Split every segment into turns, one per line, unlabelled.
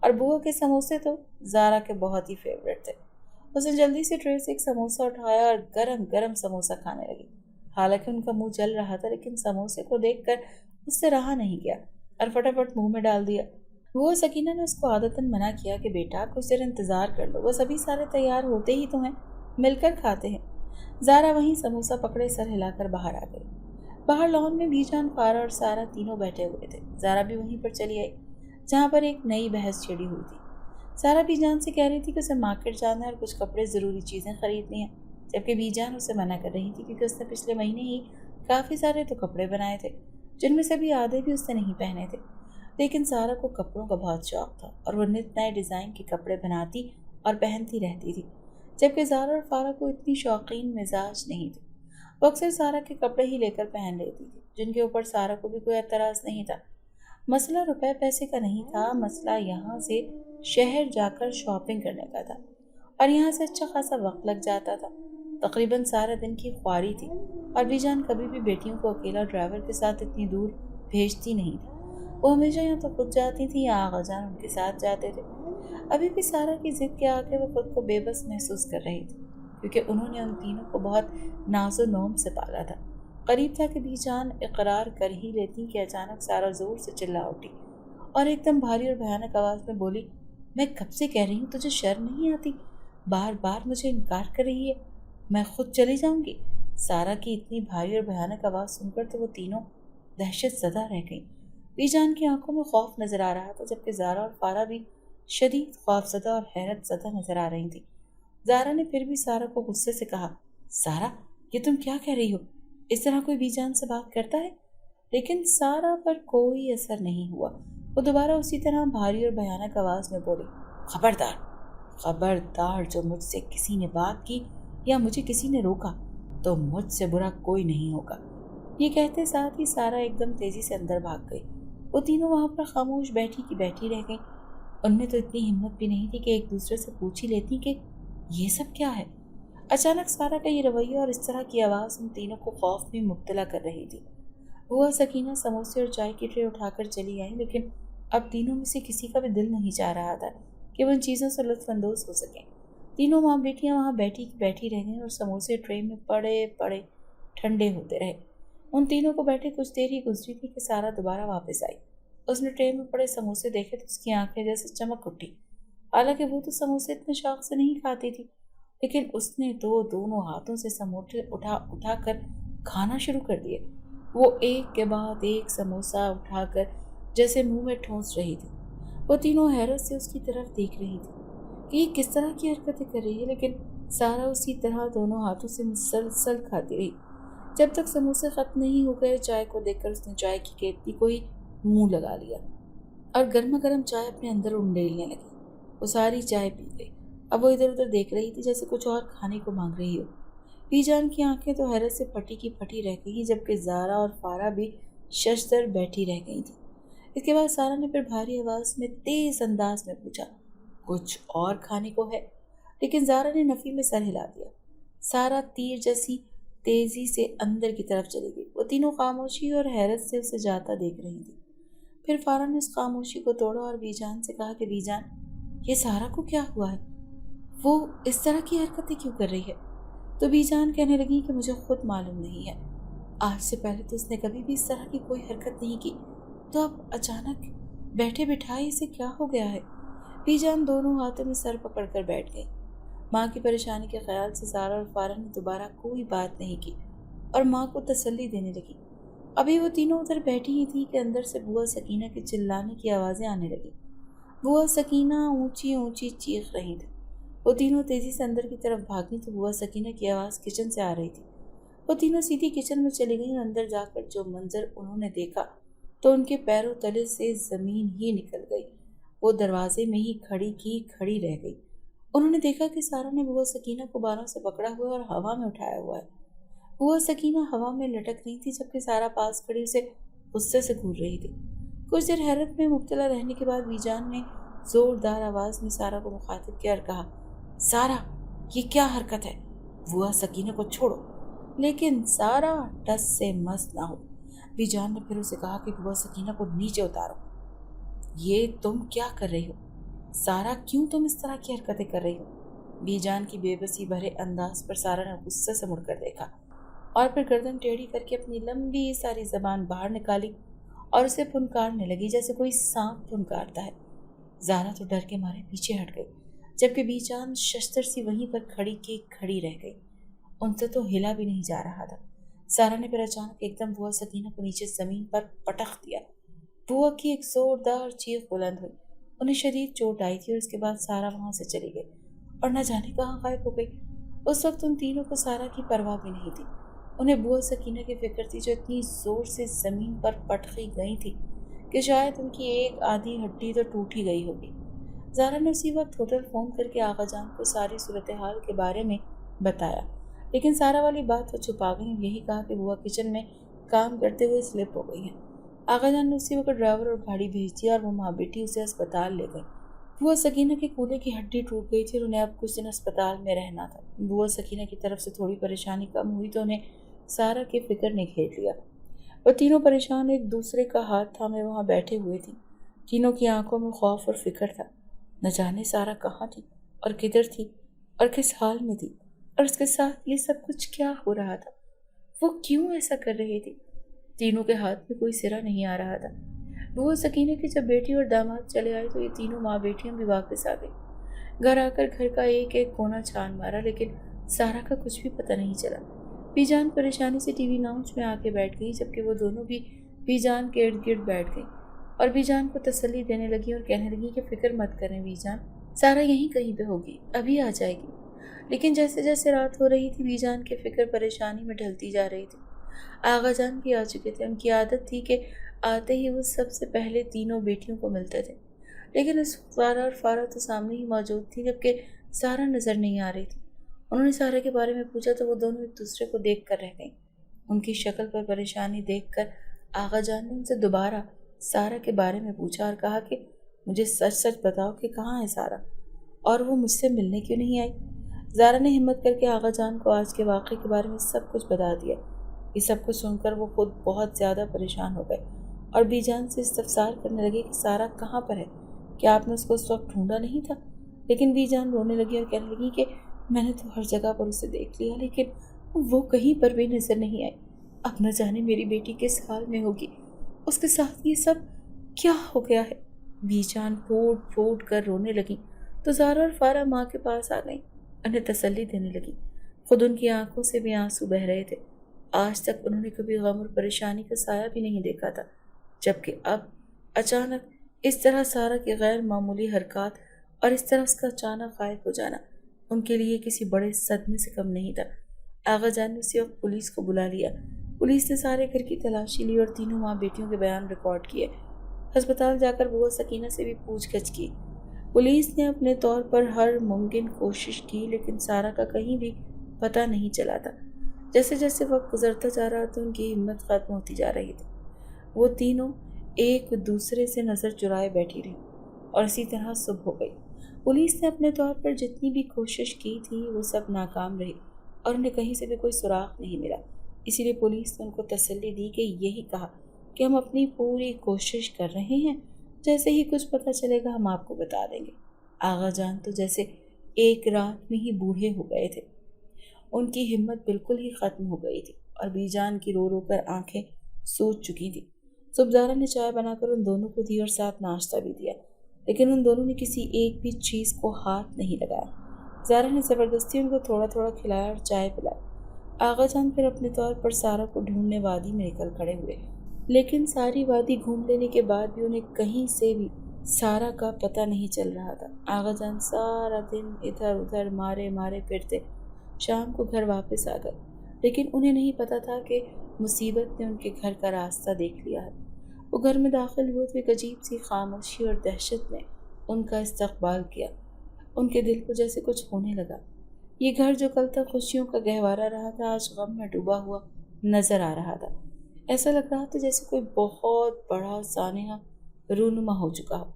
اور بوا کے سموسے تو زارا کے بہت ہی فیوریٹ تھے۔ اس نے جلدی سے ٹرے سے ایک سموسہ اٹھایا اور گرم گرم سموسہ کھانے لگی۔ حالانکہ ان کا منہ جل رہا تھا، لیکن سموسے کو دیکھ کر اس سے رہا نہیں گیا اور فٹافٹ منہ میں ڈال دیا۔ وہ سکینہ نے اس کو عادتاً منع کیا کہ بیٹا کچھ دیر انتظار کر لو، بس ابھی سارے تیار ہوتے ہی تو ہیں، مل کر کھاتے ہیں۔ زارا وہیں سموسہ پکڑے سر ہلا کر باہر آ گئی۔ باہر لان میں بیجان، فارا اور سارا تینوں بیٹھے ہوئے تھے۔ زارا بھی وہیں پر چلی آئی جہاں پر ایک نئی بحث چھڑی ہوئی تھی۔ سارا بیجان سے کہہ رہی تھی کہ اسے مارکیٹ جانا ہے اور کچھ کپڑے ضروری چیزیں خریدنی ہیں، جبکہ بیجان اسے منع کر رہی تھی کیونکہ اس نے پچھلے مہینے ہی کافی سارے تو کپڑے بنائے تھے جن میں سے بھی آدھے بھی اس نے نہیں پہنے تھے۔ لیکن سارا کو کپڑوں کا بہت شوق تھا اور وہ نت نئے ڈیزائن کے کپڑے بناتی اور پہنتی رہتی تھی، جبکہ زارا اور فارا کو اتنی شوقین مزاج نہیں تھے۔ وہ اکثر سارا کے کپڑے ہی لے کر پہن لیتی تھی، جن کے اوپر سارا کو بھی کوئی اعتراض نہیں تھا۔ مسئلہ روپے پیسے کا نہیں تھا، مسئلہ یہاں سے شہر جا کر شاپنگ کرنے کا تھا، اور یہاں سے اچھا خاصا وقت لگ جاتا تھا۔ تقریباً سارا دن کی خواری تھی اور بیجان کبھی بھی بیٹیوں کو اکیلا ڈرائیور کے ساتھ اتنی دور بھیجتی نہیں تھی۔ وہ ہمیشہ یا تو خود جاتی تھی یا آغا جان ان کے ساتھ جاتے تھے۔ ابھی بھی سارا کی ضد کے آگے وہ خود کو بے بس محسوس کر رہی تھی، کیونکہ انہوں نے ان تینوں کو بہت ناز و نوم سے پالا تھا۔ قریب تھا کہ بیجان اقرار کر ہی لیتی کہ اچانک سارا زور سے چلا اٹھی اور ایک دم بھاری اور بھیانک آواز میں بولی، میں کب سے کہہ رہی ہوں تجھے شرم نہیں آتی؟ بار بار مجھے انکار کر رہی ہے، میں خود چلی جاؤں گی۔ سارا کی اتنی بھاری اور بھیانک آواز سن کر تو وہ تینوں دہشت زدہ رہ گئیں۔ بیجان کی آنکھوں میں خوف نظر آ رہا تھا، جبکہ زارا اور فارا بھی شدید خوف زدہ اور حیرت زدہ نظر آ رہی تھیں۔ زارا نے پھر بھی سارا کو غصے سے کہا، سارا یہ تم کیا کہہ رہی ہو؟ اس طرح کوئی بیجان سے بات کرتا ہے؟ لیکن سارا پر کوئی اثر نہیں ہوا۔ وہ دوبارہ اسی طرح بھاری اور بھیانک آواز میں بولی، خبردار، خبردار، جو مجھ سے کسی نے بات کی یا مجھے کسی نے روکا تو مجھ سے برا کوئی نہیں ہوگا۔ یہ کہتے ساتھ ہی سارا ایک دم تیزی سے اندر بھاگ گئی۔ وہ تینوں وہاں پر خاموش بیٹھی کی بیٹھی رہ گئیں۔ ان میں تو اتنی ہمت بھی نہیں تھی کہ ایک دوسرے سے پوچھ ہی لیتی کہ یہ سب کیا ہے۔ اچانک سارا کا یہ رویہ اور اس طرح کی آواز ان تینوں کو خوف میں مبتلا کر رہی تھی۔ وہ سکینہ سموسے اور چائے کی ٹرے اٹھا کر چلی آئی، لیکن اب تینوں میں سے کسی کا بھی دل نہیں چاہ رہا تھا کہ وہ ان چیزوں سے لطف اندوز ہو سکیں۔ تینوں ماں بیٹیاں وہاں بیٹھی رہ گئیں اور سموسے ٹرے میں پڑے پڑے ٹھنڈے ہوتے رہے۔ ان تینوں کو بیٹھے کچھ دیر ہی گزری تھی کہ سارا دوبارہ واپس آئی۔ اس نے ٹرے میں پڑے سموسے دیکھے تو اس کی آنکھیں جیسے چمک اٹھی۔ حالانکہ وہ تو سموسے اتنے شوق سے نہیں کھاتی تھی، لیکن اس نے تو دونوں ہاتھوں سے سموسے اٹھا کر کھانا شروع کر دیے۔ وہ ایک کے بعد ایک سموسہ اٹھا کر جیسے منہ میں ٹھونس رہی تھی۔ وہ تینوں حیرت سے اس کی طرف دیکھ رہی تھی کہ یہ کس طرح کی حرکتیں کر رہی ہے، لیکن سارا اسی طرح دونوں ہاتھوں سے مسلسل کھاتی رہی جب تک سموسے ختم نہیں ہو گئے۔ چائے کو دیکھ کر اس نے چائے کی کیتلی کو ہی منہ لگا لیا اور گرما گرم چائے اپنے اندر انڈیلنے لگی۔ وہ ساری چائے پی گئی۔ اب وہ ادھر ادھر دیکھ رہی تھی جیسے کچھ اور کھانے کو مانگ رہی ہو۔ بیجان کی آنکھیں تو حیرت سے پھٹی کی پھٹی رہ گئی، جبکہ زارا اور فارا بھی ششدر بیٹھی رہ گئی تھی۔ اس کے بعد سارا نے پھر بھاری آواز میں تیز انداز میں پوچھا، کچھ اور کھانے کو ہے؟ لیکن زارا نے نفی میں سر ہلا دیا۔ سارا تیر جیسی تیزی سے اندر کی طرف چلی گئی۔ وہ تینوں خاموشی اور حیرت سے اسے جاتا دیکھ رہی تھی۔ پھر فارا نے اس خاموشی کو توڑا اور بیجان سے کہا کہ بیجان، یہ سارا کو کیا ہوا ہے؟ وہ اس طرح کی حرکتیں کیوں کر رہی ہے؟ تو بیجان کہنے لگی کہ مجھے خود معلوم نہیں ہے، آج سے پہلے تو اس نے کبھی بھی اس طرح کی کوئی حرکت نہیں کی، تو اب اچانک بیٹھے بٹھائے اسے کیا ہو گیا ہے؟ بیجان دونوں ہاتھوں میں سر پکڑ کر بیٹھ گئی۔ ماں کی پریشانی کے خیال سے زارا اور فارا نے دوبارہ کوئی بات نہیں کی اور ماں کو تسلی دینے لگی۔ ابھی وہ تینوں ادھر بیٹھی ہی تھی کہ اندر سے بوا سکینہ کے چلانے کی آوازیں آنے لگی۔ بوا سکینہ اونچی اونچی چیخ رہی تھی۔ وہ تینوں تیزی سے اندر کی طرف بھاگی تو بوا سکینہ کی آواز کچن سے آ رہی تھی۔ وہ تینوں سیدھی کچن میں چلی گئیں اور اندر جا کر جو منظر انہوں نے دیکھا تو ان کے پیروں تلے سے زمین ہی نکل گئی۔ وہ دروازے میں ہی کھڑی رہ گئی۔ انہوں نے دیکھا کہ سارا نے بوا سکینہ کو بالوں سے پکڑا ہوا اور ہوا میں اٹھایا ہوا ہے۔ بوا سکینہ ہوا میں لٹک رہی تھی، جبکہ سارا پاس کھڑی اسے غصے سے گھور رہی تھی۔ کچھ دیر حیرت میں مبتلا رہنے کے بعد بیجان نے زوردار آواز میں سارا کو مخاطب کیا اور کہا، سارا، یہ کیا حرکت ہے؟ بوا سکینہ کو چھوڑو۔ لیکن سارا ٹس سے مس نہ ہو۔ بیجان نے پھر اسے کہا کہ بوا سکینہ کو نیچے اتارو۔ یہ تم کیا کر رہی ہو؟ سارا کیوں تم اس طرح کی حرکتیں کر رہی ہو؟ بی جان کی بے بسی بھرے انداز پر سارا نے غصے سے مڑ کر دیکھا اور پھر گردن ٹیڑھی کر کے اپنی لمبی ساری زبان باہر نکالی اور اسے پھنکارنے لگی جیسے کوئی سانپ پھنکارتا ہے۔ زارا تو ڈر کے مارے پیچھے ہٹ گئی، جبکہ بی جان ششتر سی وہیں پر کھڑی کی کھڑی رہ گئی۔ ان سے تو ہلا بھی نہیں جا رہا تھا۔ سارا نے پھر اچانک ایک دم بوا سکینہ کو نیچے زمین پر پٹخ دیا۔ بوا کی ایک زوردار چیخ بلند ہوئی۔ انہیں شدید چوٹ آئی تھی اور اس کے بعد سارا وہاں سے چلی گئی اور نہ جانے کہاں غائب ہو گئی۔ اس وقت ان تینوں کو سارا کی پرواہ بھی نہیں تھی۔ انہیں بوا سکینہ کی فکر تھی جو اتنی زور سے زمین پر پٹخی گئی تھی کہ شاید ان کی ایک آدھی ہڈی تو ٹوٹ ہی گئی ہوگی۔ زارا نے اسی وقت ہوٹل فون کر کے آغا جان کو ساری صورتحال کے بارے میں بتایا، لیکن سارا والی بات وہ چھپا گئی اور یہی کہا کہ بوا کچن میں کام کرتے ہوئے سلپ ہو گئی ہیں۔ آغا جان نے اسی وقت ڈرائیور اور گاڑی بھیج دیا اور وہ ماں بیٹی اسے اسپتال لے گئی۔ بوا سکینہ کے کولے کی ہڈی ٹوٹ گئی تھی اور انہیں اب کچھ دن اسپتال میں رہنا تھا۔ بوا سکینہ کی طرف سے تھوڑی پریشانی کم ہوئی تو انہیں سارا کی فکر نے گھیر لیا۔ وہ تینوں پریشان ایک دوسرے کا ہاتھ تھامے وہاں بیٹھے ہوئے تھیں۔ تینوں کی آنکھوں میں خوف اور فکر تھا۔ نہ جانے سارا کہاں تھی اور کدھر تھی اور کس حال میں تھی، اور اس کے ساتھ یہ سب کچھ کیا ہو رہا تھا؟ وہ کیوں ایسا کر رہی تھی؟ تینوں کے ہاتھ میں کوئی سرا نہیں آ رہا تھا۔ بہو سکینہ کی جب بیٹی اور داماد چلے آئے تو یہ تینوں ماں بیٹیاں بھی واپس آ گئی۔ گھر آ کر گھر کا ایک ایک کونا چھان مارا، لیکن سارا کا کچھ بھی پتہ نہیں چلا۔ بی جان پریشانی سے ٹی وی لاؤنج میں آ کے بیٹھ گئی، جبکہ وہ دونوں بھی بی جان کے ارد گرد بیٹھ گئی اور بی جان کو تسلی دینے لگی اور کہنے لگی کہ فکر مت کریں بی جان، سارا یہیں کہیں پہ ہوگی، ابھی آ جائے گی۔ لیکن جیسے جیسے رات ہو رہی تھی بی جان کی فکر پریشانی میں ڈھلتی جا رہی تھی۔ آغا جان بھی آ چکے تھے۔ ان کی عادت تھی کہ آتے ہی وہ سب سے پہلے تینوں بیٹیوں کو ملتے تھے، لیکن اس وقت سارا اور فارا تو سامنے ہی موجود تھی، جبکہ سارا نظر نہیں آ رہی تھی۔ انہوں نے سارا کے بارے میں پوچھا تو وہ دونوں ایک دوسرے کو دیکھ کر رہ گئیں۔ ان کی شکل پر پریشانی دیکھ کر آغا جان نے ان سے دوبارہ سارا کے بارے میں پوچھا اور کہا کہ مجھے سچ سچ بتاؤ کہ کہاں ہے سارا، اور وہ مجھ سے ملنے کیوں نہیں آئی؟ زارا نے ہمت کر کے آغا جان کو آج کے واقعے کے بارے میں سب کچھ بتا دیا۔ یہ سب کچھ سن کر وہ خود بہت زیادہ پریشان ہو گئے اور بی جان سے استفسار کرنے لگے کہ سارا کہاں پر ہے، کیا آپ نے اس کو اس وقت ڈھونڈا نہیں تھا؟ لیکن بی جان رونے لگی اور کہنے لگی کہ میں نے تو ہر جگہ پر اسے دیکھ لیا، لیکن وہ کہیں پر بھی نظر نہیں آئی۔ اب نہ جانے میری بیٹی کس حال میں ہوگی، اس کے ساتھ یہ سب کیا ہو گیا ہے؟ بی جان پھوٹ پھوٹ کر رونے لگی تو زارا اور فارا ماں کے پاس آ گئیں، انہیں تسلی دینے لگی۔ خود ان کی آنکھوں سے بھی آنسو بہہ رہے تھے۔ آج تک انہوں نے کبھی غم اور پریشانی کا سایہ بھی نہیں دیکھا تھا، جبکہ اب اچانک اس طرح سارا کی غیر معمولی حرکات اور اس طرح اس کا اچانک غائب ہو جانا ان کے لیے کسی بڑے صدمے سے کم نہیں تھا۔ آغا جان نے اسی وقت پولیس کو بلا لیا۔ پولیس نے سارے گھر کی تلاشی لی اور تینوں ماں بیٹیوں کے بیان ریکارڈ کیے۔ ہسپتال جا کر بوا سکینہ سے بھی پوچھ گچھ کی۔ پولیس نے اپنے طور پر ہر ممکن کوشش کی، لیکن سارا کا کہیں بھی پتہ نہیں چلا تھا۔ جیسے جیسے وقت گزرتا جا رہا تھا ان کی ہمت ختم ہوتی جا رہی تھی۔ وہ تینوں ایک دوسرے سے نظر چرائے بیٹھی رہی اور اسی طرح صبح ہو گئی۔ پولیس نے اپنے طور پر جتنی بھی کوشش کی تھی وہ سب ناکام رہی اور انہیں کہیں سے بھی کوئی سراغ نہیں ملا۔ اسی لیے پولیس نے ان کو تسلی دی کہ یہی کہا کہ ہم اپنی پوری کوشش کر رہے ہیں، جیسے ہی کچھ پتہ چلے گا ہم آپ کو بتا دیں گے۔ آغا جان تو جیسے ایک رات میں ہی بوڑھے ہو گئے تھے، ان کی ہمت بالکل ہی ختم ہو گئی تھی اور بی جان کی رو رو کر آنکھیں سوج چکی تھی۔ صبح زارا نے چائے بنا کر ان دونوں کو دی اور ساتھ ناشتہ بھی دیا، لیکن ان دونوں نے کسی ایک بھی چیز کو ہاتھ نہیں لگایا۔ زارا نے زبردستی ان کو تھوڑا تھوڑا کھلایا اور چائے پلائی۔ آغا جان پھر اپنے طور پر سارا کو ڈھونڈنے وادی میں نکل کھڑے ہوئے، لیکن ساری وادی گھوم لینے کے بعد بھی انہیں کہیں سے بھی سارا کا پتہ نہیں چل رہا تھا۔ آغا جان سارا دن ادھر ادھر مارے مارے پھرتے، شام کو گھر واپس آ گئے، لیکن انہیں نہیں پتا تھا کہ مصیبت نے ان کے گھر کا راستہ دیکھ لیا ہے۔ وہ گھر میں داخل ہوئے تو ایک عجیب سی خاموشی اور دہشت نے ان کا استقبال کیا۔ ان کے دل کو جیسے کچھ ہونے لگا۔ یہ گھر جو کل تک خوشیوں کا گہوارہ رہا تھا آج غم میں ڈوبا ہوا نظر آ رہا تھا۔ ایسا لگ رہا تھا جیسے کوئی بہت بڑا سانحہ رونما ہو چکا ہو۔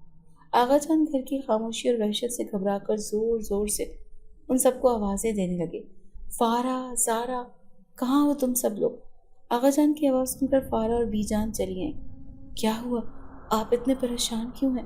آغا جان گھر کی خاموشی اور وحشت سے گھبرا کر زور زور سے ان سب کو آوازیں دینے لگے۔ فارا، زارا، کہاں ہو تم سب لوگ؟ آغا جان کی آواز سن کر فارا اور بی جان چلی آئیں۔ کیا ہوا؟ آپ اتنے پریشان کیوں ہیں؟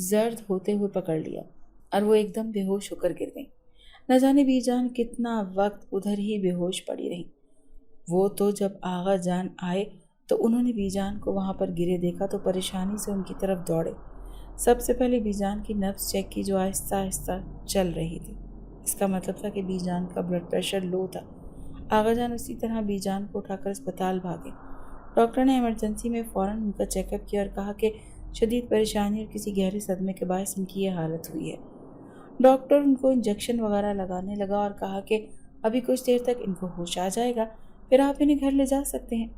زرد ہوتے ہوئے پکڑ لیا اور وہ ایک دم بے ہوش ہو کر گر گئی۔ نہ جانے بی جان کتنا وقت ادھر ہی بے ہوش پڑی رہی۔ وہ تو جب آغا جان آئے تو انہوں نے بی جان کو وہاں پر گرے دیکھا تو پریشانی سے ان کی طرف دوڑے۔ سب سے پہلے بی جان کی نبض چیک کی جو آہستہ آہستہ چل رہی تھی۔ اس کا مطلب تھا کہ بی جان کا بلڈ پریشر لو تھا۔ آغا جان اسی طرح بی جان کو اٹھا کر اسپتال بھاگے۔ ڈاکٹر نے ایمرجنسی میں فوراً ان کا چیک اپ کیا اور کہا کہ شدید پریشانی اور کسی گہرے صدمے کے باعث ان کی یہ حالت ہوئی ہے۔ ڈاکٹر ان کو انجیکشن وغیرہ لگانے لگا اور کہا کہ ابھی کچھ دیر تک ان کو ہوش آ جائے گا، پھر آپ انہیں گھر لے جا سکتے ہیں،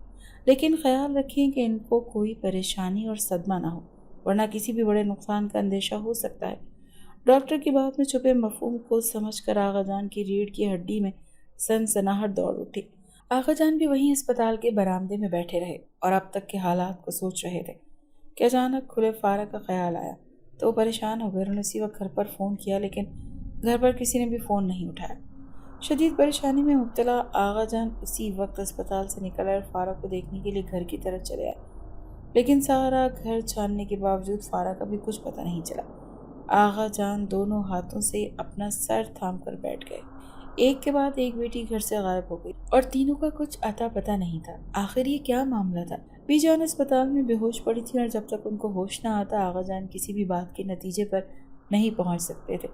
لیکن خیال رکھیں کہ ان کو کوئی پریشانی اور صدمہ نہ ہو، ورنہ کسی بھی بڑے نقصان کا اندیشہ ہو سکتا ہے۔ ڈاکٹر کی بات میں چھپے مفہوم کو سمجھ کر آغا جان کی ریڑھ کی ہڈی میں سنسناہٹ دوڑ اٹھی۔ آغا جان بھی وہیں اسپتال کے برآمدے میں بیٹھے رہے اور اب تک کے حالات کو سوچ رہے تھے کہ اچانک کھلے فارغ کا خیال آیا تو وہ پریشان ہو گئے۔ انہوں نے اسی وقت گھر پر فون کیا لیکن گھر پر کسی نے بھی فون نہیں اٹھایا۔ شدید پریشانی میں مبتلا آغا جان اسی وقت اسپتال سے نکل آئے اور فارغ کو دیکھنے کے لیے گھر کی طرف چلے آئے، لیکن سارا گھر چھاننے کے باوجود فارغ کا بھی کچھ پتہ نہیں چلا۔ آغا جان دونوں ہاتھوں سے اپنا سر تھام کر بیٹھ گئے۔ ایک کے بعد ایک بیٹی گھر سے غائب ہو گئی اور تینوں کا کچھ اتا پتہ نہیں تھا۔ آخر یہ کیا معاملہ تھا؟ بی جان اسپتال میں بے ہوش پڑی تھی اور جب تک ان کو ہوش نہ آتا آغا جان کسی بھی بات کے نتیجے پر نہیں پہنچ سکتے تھے۔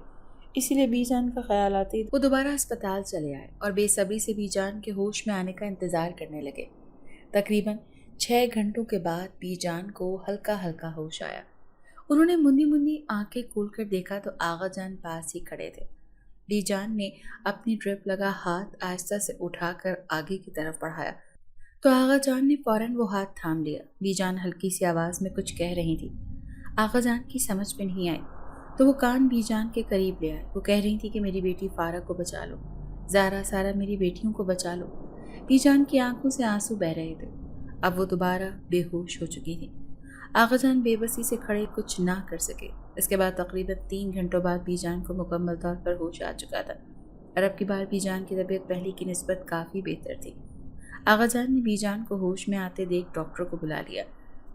اسی لیے بی جان کا خیال آتے
وہ دوبارہ اسپتال چلے آئے اور بے صبری سے بی جان کے ہوش میں آنے کا انتظار کرنے لگے۔ تقریباً 6 گھنٹوں کے بعد بی جان کو ہلکا ہلکا ہوش آیا۔ انہوں نے مندی مندی آنکھیں کھول کر دیکھا تو آغا جان پاس ہی کھڑے تھے۔ بی جان نے اپنی ڈرپ لگا ہاتھ آہستہ سے اٹھا کر آگے کی طرف بڑھایا تو آغا جان نے فوراً وہ ہاتھ تھام لیا۔ بی جان ہلکی سی آواز میں کچھ کہہ رہی تھی، آغا جان کی سمجھ میں نہیں آئی تو وہ کان بی جان کے قریب لے آئے۔ وہ کہہ رہی تھی کہ میری بیٹی فارغ کو بچا لو، زارا سارا میری بیٹیوں کو بچا لو۔ بی جان کی آنکھوں سے آنسو بہہ رہے تھے۔ اب وہ دوبارہ بے ہوش ہو چکی تھی۔ آغا جان بے بسی سے کھڑے کچھ نہ کر سکے۔ اس کے بعد تقریباً 3 گھنٹوں بعد بی جان کو مکمل طور پر ہوش آ چکا تھا اور اب کی بار بی جان کی طبیعت پہلے کی نسبت کافی بہتر تھی۔ آغا جان نے بی جان کو ہوش میں آتے دیکھ ڈاکٹر کو بلا لیا،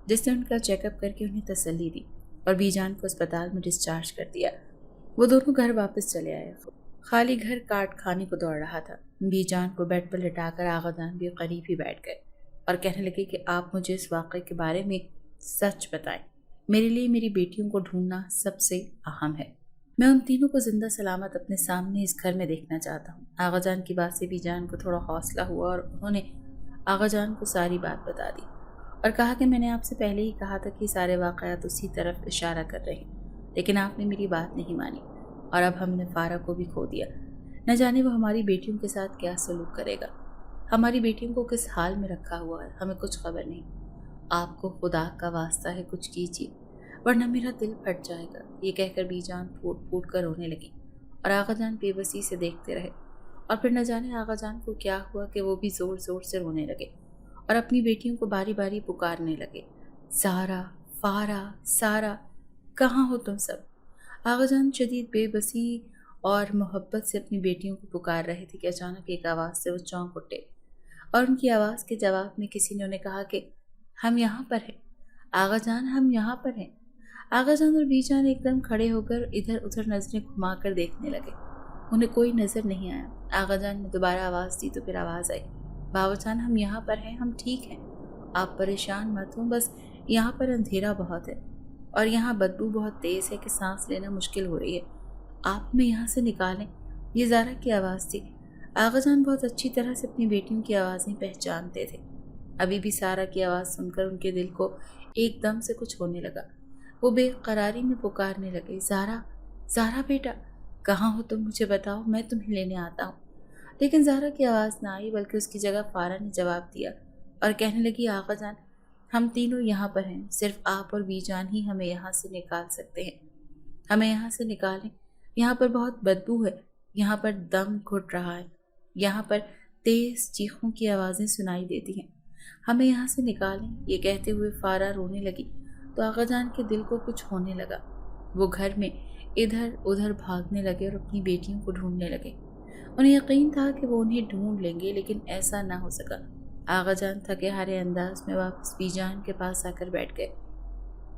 جس نے ان کا چیک اپ کر کے انہیں تسلی دی اور بی جان کو اسپتال میں ڈسچارج کر دیا۔ وہ دونوں گھر واپس چلے آئے۔ خالی گھر کاٹ کھانے کو دوڑ رہا تھا۔ بی جان کو بیڈ پر لٹا کر آغا جان بھی قریب ہی بیٹھ گئے اور کہنے لگے کہ آپ مجھے اس واقعے کے بارے میں سچ بتائیں۔ میرے لیے میری بیٹیوں کو ڈھونڈنا سب سے اہم ہے۔ میں ان تینوں کو زندہ سلامت اپنے سامنے اس گھر میں دیکھنا چاہتا ہوں۔ آغا جان کی بات سے بی جان کو تھوڑا حوصلہ ہوا اور انہوں نے آغا جان کو ساری بات بتا دی اور کہا کہ میں نے آپ سے پہلے ہی کہا تھا کہ سارے واقعات اسی طرف اشارہ کر رہے ہیں، لیکن آپ نے میری بات نہیں مانی اور اب ہم نے فارغ کو بھی کھو دیا۔ نہ جانے وہ ہماری بیٹیوں کے ساتھ کیا سلوک کرے گا، ہماری بیٹیوں کو کس حال میں رکھا ہوا ہے، ہمیں کچھ خبر نہیں۔ آپ کو خدا کا واسطہ ہے کچھ کیجیے ورنہ میرا دل پھٹ جائے گا۔ یہ کہہ کر بی جان پھوٹ پھوٹ کر رونے لگی اور آغا جان بے بسی سے دیکھتے رہے اور پھر نہ جانے آغا جان کو کیا ہوا کہ وہ بھی زور زور سے رونے لگے اور اپنی بیٹیوں کو باری باری پکارنے لگے، سارا، فارا، سارا، کہاں ہو تم سب؟ آغا جان شدید بے بسی اور محبت سے اپنی بیٹیوں کو پکار رہے تھے کہ اچانک ایک آواز سے وہ چونک اٹھے اور ان کی آواز کے جواب میں کسی نے انہیں کہا کہ ہم یہاں پر ہیں آغا جان، ہم یہاں پر ہیں۔ آغا جان اور بی جان ایک دم کھڑے ہو کر ادھر ادھر نظریں گھما کر دیکھنے لگے۔ انہیں کوئی نظر نہیں آیا۔ آغا جان نے دوبارہ آواز دی تو پھر آواز آئی، بابا جان ہم یہاں پر ہیں، ہم ٹھیک ہیں، آپ پریشان مت ہوں، بس یہاں پر اندھیرا بہت ہے اور یہاں بدبو بہت تیز ہے کہ سانس لینا مشکل ہو رہی ہے، آپ میں یہاں سے نکالیں۔ یہ زارا کی آواز تھی۔ آغا جان بہت اچھی طرح سے اپنی بیٹیوں کی آوازیں پہچانتے تھے۔ ابھی بھی سارا کی آواز سن کر ان کے دل کو ایک دم سے کچھ ہونے لگا۔ وہ بے قراری میں پکارنے لگے، زارا، زارا بیٹا، کہاں ہو تم؟ مجھے بتاؤ، میں تمہیں لینے آتا ہوں۔ لیکن زارا کی آواز نہ آئی بلکہ اس کی جگہ فارا نے جواب دیا اور کہنے لگی، آغا جان ہم تینوں یہاں پر ہیں، صرف آپ اور بی جان ہی ہمیں یہاں سے نکال سکتے ہیں، ہمیں یہاں سے نکالیں، یہاں پر بہت بدبو ہے، یہاں پر دم گھٹ رہا ہے، یہاں پر تیز چیخوں کی آوازیں سنائی دیتی ہیں، ہمیں یہاں سے نکالیں۔ یہ کہتے ہوئے فارا رونے لگی تو آغا جان کے دل کو کچھ ہونے لگا۔ وہ گھر میں ادھر ادھر بھاگنے لگے اور اپنی بیٹیوں کو ڈھونڈنے لگے۔ انہیں یقین تھا کہ وہ انہیں ڈھونڈ لیں گے لیکن ایسا نہ ہو سکا۔ آغا جان تھکے ہارے انداز میں واپس بی جان کے پاس آ کر بیٹھ گئے۔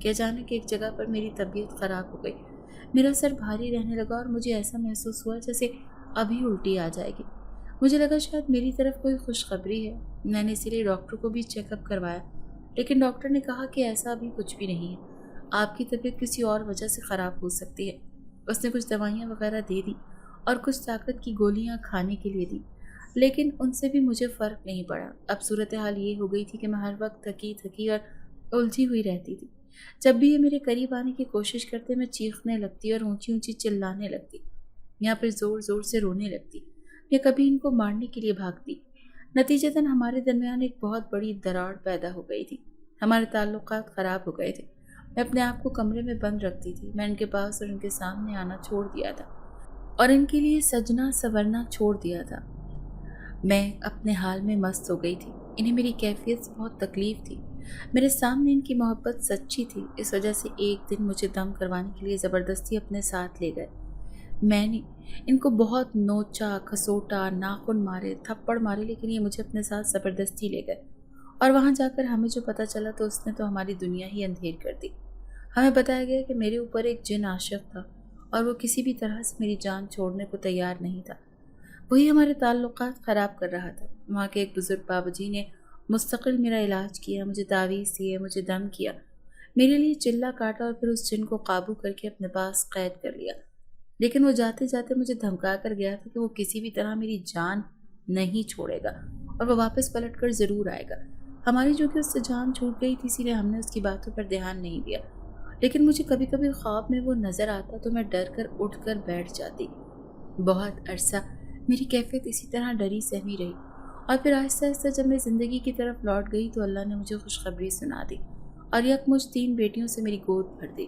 کہ اچانک ایک جگہ پر میری طبیعت خراب ہو گئی۔ میرا سر بھاری رہنے لگا اور مجھے ایسا محسوس ہوا جیسے ابھی الٹی آ جائے گی۔ مجھے لگا شاید میری طرف کوئی خوشخبری ہے۔ میں نے اسی لیے ڈاکٹر کو بھی چیک اپ کروایا، لیکن ڈاکٹر نے کہا کہ ایسا ابھی کچھ بھی نہیں ہے، آپ کی طبیعت کسی اور وجہ سے خراب ہو سکتی ہے۔ اس نے کچھ دوائیاں وغیرہ دے دی اور کچھ طاقت کی گولیاں کھانے کے لیے دی، لیکن ان سے بھی مجھے فرق نہیں پڑا۔ اب صورتحال یہ ہو گئی تھی کہ میں ہر وقت تھکی اور الجھی ہوئی رہتی تھی۔ جب بھی یہ میرے قریب آنے کی کوشش کرتے میں چیخنے لگتی اور اونچی اونچی چلانے لگتی، یا پھر زور زور سے رونے لگتی، یا کبھی ان کو مارنے کے لیے بھاگتی۔ نتیجتاً ہمارے درمیان ایک بہت بڑی دراڑ پیدا ہو گئی تھی، ہمارے تعلقات خراب ہو گئے تھے۔ میں اپنے آپ کو کمرے میں بند رکھتی تھی، میں ان کے پاس اور ان کے سامنے آنا چھوڑ دیا تھا اور ان کے لیے سجنا سورنا چھوڑ دیا تھا۔ میں اپنے حال میں مست ہو گئی تھی، انہیں میری کیفیت سے بہت تکلیف تھی۔ میرے سامنے ان کی محبت سچی تھی، اس وجہ سے ایک دن مجھے دم کروانے کے لیے زبردستی اپنے ساتھ لے گئے۔ میں نے ان کو بہت نوچا، کھسوٹا، ناخن مارے، تھپڑ مارے، لیکن یہ مجھے اپنے ساتھ زبردستی لے گئے۔ اور وہاں جا کر ہمیں جو پتہ چلا تو اس نے تو ہماری دنیا ہی اندھیر کر دی۔ ہمیں بتایا گیا کہ میرے اوپر ایک جن عاشق تھا اور وہ کسی بھی طرح سے میری جان چھوڑنے کو تیار نہیں تھا۔ وہی ہمارے تعلقات خراب کر رہا تھا۔ وہاں کے ایک بزرگ بابا جی نے مستقل میرا علاج کیا، مجھے تعویذ دیے، مجھے دم کیا، میرے لیے چلا کاٹا اور پھر اس جن کو قابو کر کے اپنے پاس قید کر لیا۔ لیکن وہ جاتے جاتے مجھے دھمکا کر گیا تھا کہ وہ کسی بھی طرح میری جان نہیں چھوڑے گا اور وہ واپس پلٹ کر ضرور آئے گا۔ ہماری جو کہ اس سے جان چھوٹ گئی تھی، اسی لیے ہم نے اس کی باتوں پر دھیان نہیں دیا، لیکن مجھے کبھی کبھی خواب میں وہ نظر آتا تو میں ڈر کر اٹھ کر بیٹھ جاتی۔ بہت عرصہ میری کیفیت اسی طرح ڈری سہمی رہی، اور پھر آہستہ آہستہ جب میں زندگی کی طرف لوٹ گئی تو اللہ نے مجھے خوشخبری سنا دی اور یکمجھ 3 بیٹیوں سے میری گود بھر دی۔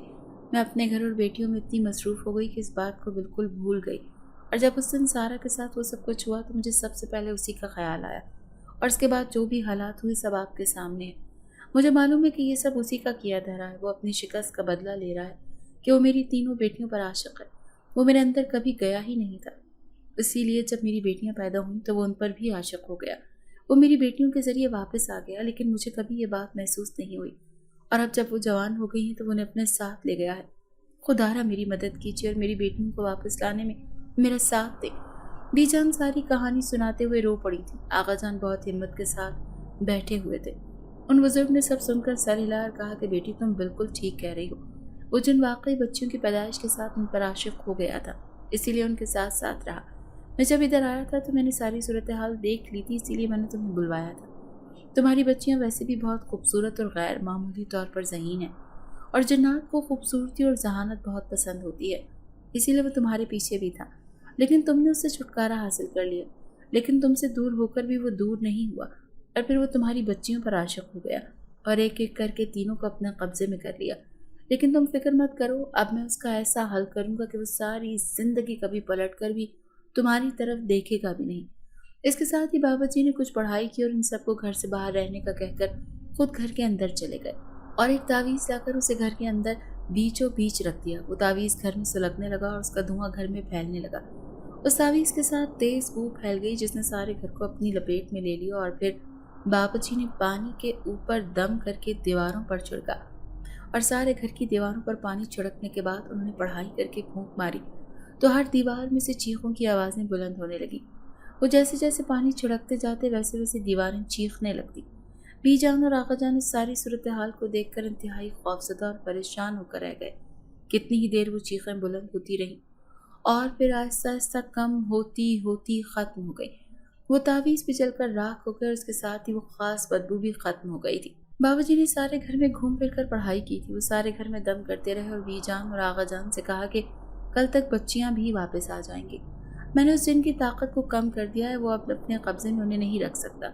میں اپنے گھر اور بیٹیوں میں اتنی مصروف ہو گئی کہ اس بات کو بالکل بھول گئی، اور جب اس دن سارا کے ساتھ وہ سب کچھ ہوا تو مجھے سب سے پہلے اسی کا خیال آیا، اور اس کے بعد جو بھی حالات ہوئے سب آپ کے سامنے ہیں۔ مجھے معلوم ہے کہ یہ سب اسی کا کیا دھرا ہے، وہ اپنی شکست کا بدلہ لے رہا ہے کہ وہ میری تینوں بیٹیوں پر عاشق ہے۔ وہ میرے اندر کبھی گیا ہی نہیں تھا، اسی لیے جب میری بیٹیاں پیدا ہوئیں تو وہ ان پر بھی عاشق ہو گیا۔ وہ میری بیٹیوں کے ذریعے واپس آ گیا، لیکن مجھے کبھی یہ بات محسوس نہیں ہوئی، اور اب جب وہ جوان ہو گئی ہیں تو وہ انہیں اپنے ساتھ لے گیا ہے۔ خدا را میری مدد کیجیے اور میری بیٹیوں کو واپس لانے میں میرا ساتھ دے۔ بی جان ساری کہانی سناتے ہوئے رو پڑی تھی۔ آغا جان بہت ہمت کے ساتھ بیٹھے ہوئے تھے۔ ان بزرگ نے سب سن کر سر ہلا اور کہا کہ بیٹی تم بالکل ٹھیک کہہ رہی ہو، وہ جن واقعی بچیوں کی پیدائش کے ساتھ ان پر عاشق ہو گیا تھا، اسی لیے ان کے ساتھ ساتھ رہا۔ میں جب ادھر آیا تھا تو میں نے ساری صورتحال دیکھ لی تھی، اسی لیے میں نے تمہیں بلوایا تھا۔ تمہاری بچیاں ویسے بھی بہت خوبصورت اور غیر معمولی طور پر ذہین ہیں، اور جنات کو خوبصورتی اور ذہانت بہت پسند ہوتی ہے، اسی لیے وہ تمہارے پیچھے بھی تھا، لیکن تم نے اس سے چھٹکارا حاصل کر لیا۔ لیکن تم سے دور ہو کر بھی وہ دور نہیں ہوا، اور پھر وہ تمہاری بچیوں پر عاشق ہو گیا اور ایک ایک کر کے تینوں کو اپنے قبضے میں کر لیا۔ لیکن تم فکر مت کرو، اب میں اس کا ایسا حل کروں گا کہ وہ ساری زندگی کبھی پلٹ کر بھی تمہاری طرف دیکھے گا بھی نہیں۔ اس کے ساتھ ہی بابا جی نے کچھ پڑھائی کی اور ان سب کو گھر سے باہر رہنے کا کہہ کر خود گھر کے اندر چلے گئے اور ایک تعویذ لا کر اسے گھر کے اندر بیچوں بیچ رکھ دیا۔ وہ تعویذ گھر میں سلگنے لگا اور اس کا دھواں گھر میں پھیلنے لگا۔ اس تعویذ کے ساتھ تیز بو پھیل گئی جس نے سارے گھر کو اپنی لپیٹ میں لے لیا، اور پھر بابا جی نے پانی کے اوپر دم کر کے دیواروں پر چھڑکا، اور سارے گھر کی دیواروں پر پانی چھڑکنے کے بعد انہوں نے پڑھائی کر کے پھونک ماری تو ہر دیوار میں سے چیخوں کی آوازیں بلند ہونے لگی۔ وہ جیسے جیسے پانی چھڑکتے جاتے ویسے ویسے دیواریں چیخنے لگتی۔ بی جان اور آقا جان اس ساری صورتحال کو دیکھ کر انتہائی خوفزدہ اور پریشان ہو کر رہ گئے۔ کتنی ہی دیر وہ چیخیں بلند ہوتی رہیں اور پھر آہستہ آہستہ کم ہوتی ہوتی ختم ہو گئی۔ وہ تعویذ بھی جل کر راکھ ہو گئی اور اس کے ساتھ ہی وہ خاص بدبو بھی ختم ہو گئی تھی۔ بابا جی نے سارے گھر میں گھوم پھر کر پڑھائی کی تھی۔ وہ سارے گھر میں دم کرتے رہے اور بی جان اور آغا جان سے کہا کہ کل تک بچیاں بھی واپس آ جائیں گی۔ میں نے اس جن کی طاقت کو کم کر دیا ہے، وہ اب اپنے قبضے میں انہیں نہیں رکھ سکتا۔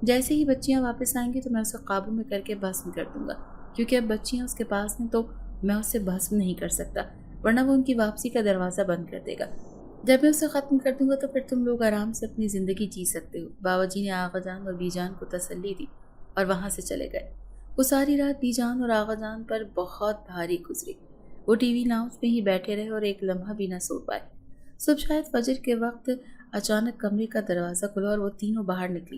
جیسے ہی بچیاں واپس آئیں گی تو میں اسے قابو میں کر کے بھسم کر دوں گا، کیونکہ اب بچیاں اس کے پاس ہیں تو میں اسے بھسم نہیں کر سکتا، ورنہ وہ ان کی واپسی کا دروازہ بند کر دے گا۔ جب میں اسے ختم کر دوں گا تو پھر تم لوگ آرام سے اپنی زندگی جی سکتے ہو۔ بابا جی نے آغا جان اور بی جان کو تسلی دی اور وہاں سے چلے گئے۔ وہ ساری رات بی جان اور آغا جان پر بہت بھاری گزری۔ وہ ٹی وی لاؤنج میں ہی بیٹھے رہے اور ایک لمحہ بھی نہ سو پائے۔ صبح شاید فجر کے وقت اچانک کمرے کا دروازہ کھلا اور وہ تینوں باہر نکلی